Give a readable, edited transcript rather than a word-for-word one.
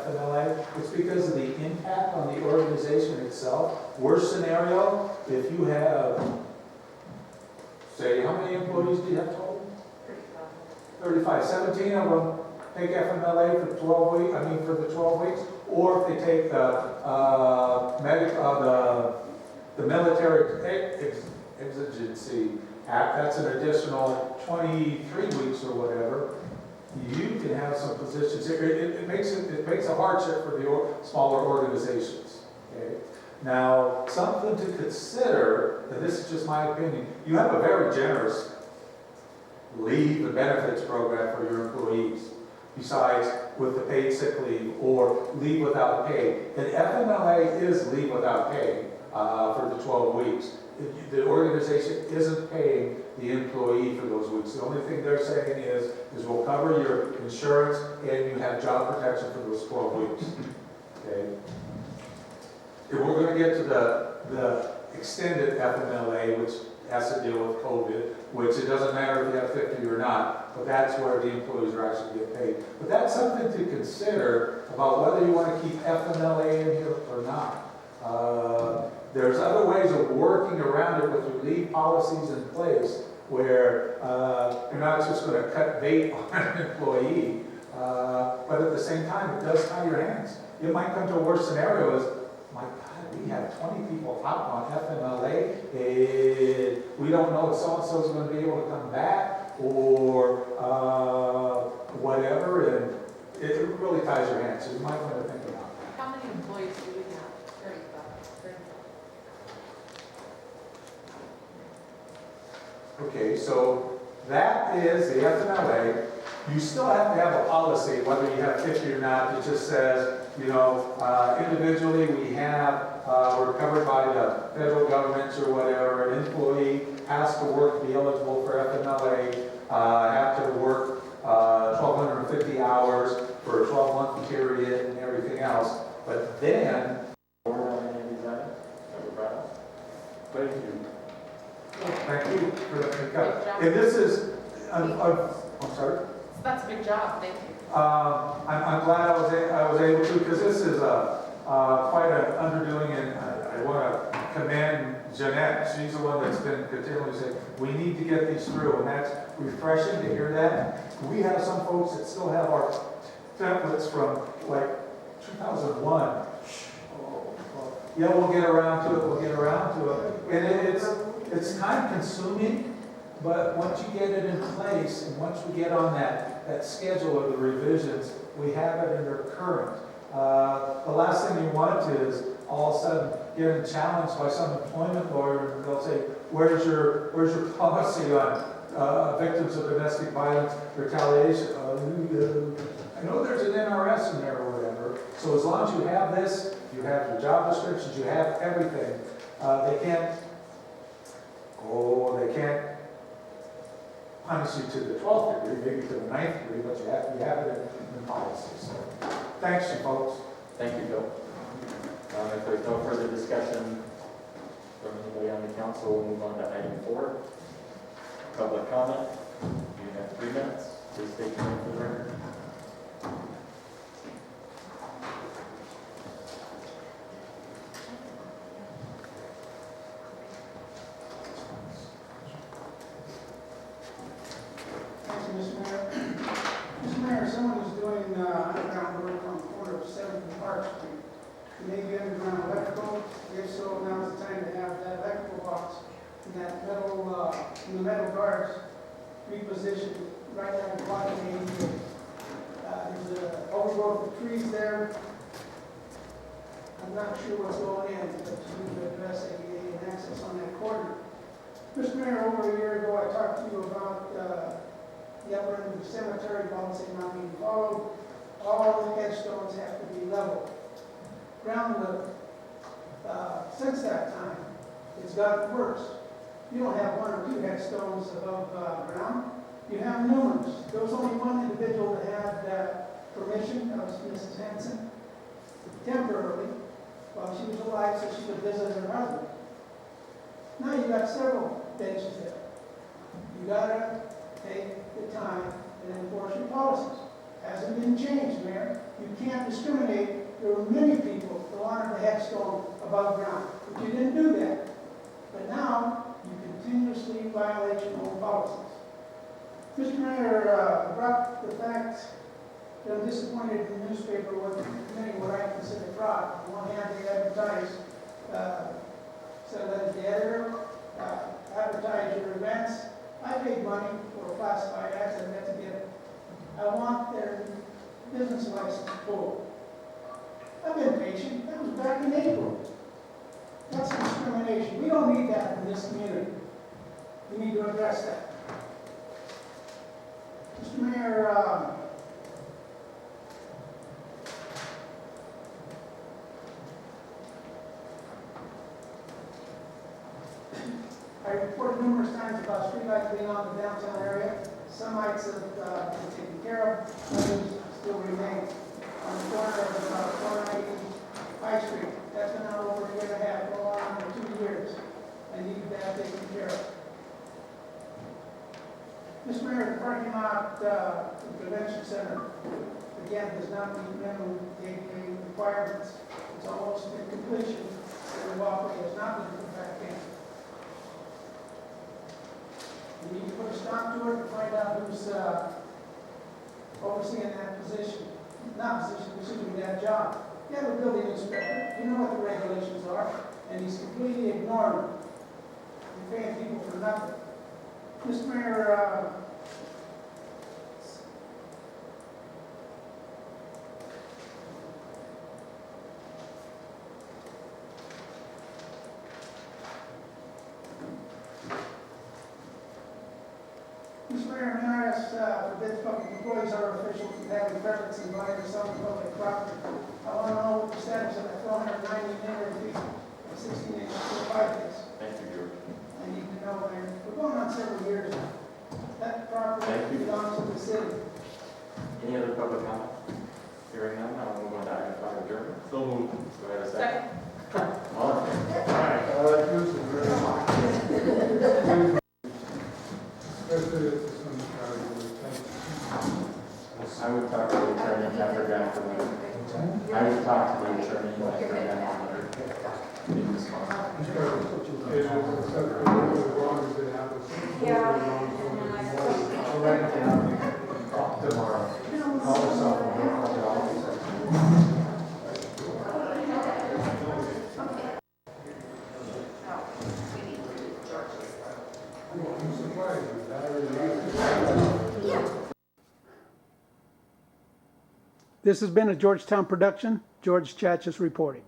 FMLA, it's because of the impact on the organization itself. Worst scenario, if you have, say, how many employees do you have total? 35. 17 of them take FMLA for 12 weeks, for the 12 weeks, or if they take the military exigency act, that's an additional 23 weeks or whatever. You can have some positions. It makes a hardship for the smaller organizations. Okay? Now, something to consider, and this is just my opinion, you have a very generous leave and benefits program for your employees, besides with the paid sick leave or leave without pay. And FMLA is leave without pay for the 12 weeks. The organization isn't paying the employee for those weeks. The only thing they're saying is we'll cover your insurance and you have job protection for those 12 weeks. Okay? If we're going to get to the extended FMLA, which has to deal with COVID, which it doesn't matter if you have 50 or not, but that's where the employees are actually getting paid. But that's something to consider about whether you want to keep FMLA in here or not. There's other ways of working around it with your leave policies in place where you're not just going to cut bait on an employee, but at the same time, it does tie your hands. It might come to a worse scenario as, my God, we have 20 people out on FMLA, and we don't know if so-and-so is going to be able to come back or whatever, and it really ties your hands, so you might want to think about that. How many employees do we have? 35. Okay, so that is the FMLA. You still have to have a policy, whether you have 50 or not, that just says, individually we have, we're covered by the federal government or whatever. An employee has to work to be eligible for FMLA, have to work 1,250 hours for a 12-month period and everything else. But then, Thank you. thank you for letting me go. And this is, I'm sorry? So that's a big job, thank you. I'm glad I was able to, because this is quite an underdoing, and I want to commend Jeanette. She's the one that's been continually saying, we need to get these through, and that's refreshing to hear that. We have some folks that still have our templates from like 2001. Yeah, we'll get around to it, And it's time consuming, but once you get it in place, and once we get on that schedule of the revisions, we have it and they're current. The last thing you want is all of a sudden getting challenged by some employment lawyer, and they'll say, where's your policy on victims of domestic violence retaliation? I know there's an NRS in there or whatever. So as long as you have this, you have your job descriptions, you have everything. They can't punish you to the 12th degree, maybe to the 9th degree, but you have it in policy. So thanks, you folks. Thank you, Bill. If there's no further discussion from anybody on the council, we'll move on to item 4. Public comment. You have 3 minutes. Please state your name for the record. Mr. Mayor, someone was doing underground work on the corner of 7th and Park Street. Maybe underground electrical. If so, now is the time to have that electrical box and that metal, the metal guards repositioned right down the block of 88. There's an overgrowth of trees there. I'm not sure what's going in, but you need to address 88 and access on that corner. Mr. Mayor, over a year ago, I talked to you about the upper end of the cemetery policy not being followed. All the headstones have to be level. Ground level. Since that time, it's gotten worse. You don't have 1 or 2 headstones above ground. You have numerous. There was only one individual that had that permission. That was Mrs. Hanson. Temporarily, while she was alive, so she could visit her husband. Now you've got several benches there. You got to take the time and enforce your policies. Hasn't been changed, Mayor. You can't discriminate. There were many people who wanted the headstone above ground, but you didn't do that. But now, you continuously violate your own policies. Mr. Mayor, brought the fact that I'm disappointed in the newspaper with committing what I consider fraud. On one hand, they advertise, so that the editor, advertise your events. I paid money for a classified ads and got to get it. I want their business license pulled. I've been patient. That was back in April. That's discrimination. We don't need that in this community. We need to address that. Mr. Mayor, I reported numerous times about streetlights being on the downtown area. Some lights have been taken care of, others still remain. On the corner of 490 High Street, that's been now over a year and a half, going on for 2 years. I need that taken care of. Mr. Mayor, the parking lot, the convention center, again, does not meet minimum ADA requirements. It's almost in completion, and the walkway has not been put back in. We need to put a stop to it and find out who's overseeing that position. Not position, excuse me, that job. You have a building inspector, you know what the regulations are, and he's completely ignoring them. You're paying people for nothing. Mr. Mayor, Mr. Mayor, may I ask, forbids public employees or officials from having preference in buying or selling public property. I want to know what the status of that 490 linear feet of 16-inch pipe is. Thank you, George. I need to know, Mayor. We're going on several years now. That property Thank you. belongs to the city. Any other public comment? Hearing none, I'll move on to item 5, adjournment. So moved. Do I have a second? All in favor? I would talk to the attorney after draft the letter. I would talk to the attorney after draft the letter. In response. Tomorrow. Call yourself and we'll call the officer. This has been a Georgetown production. George Chachis reporting.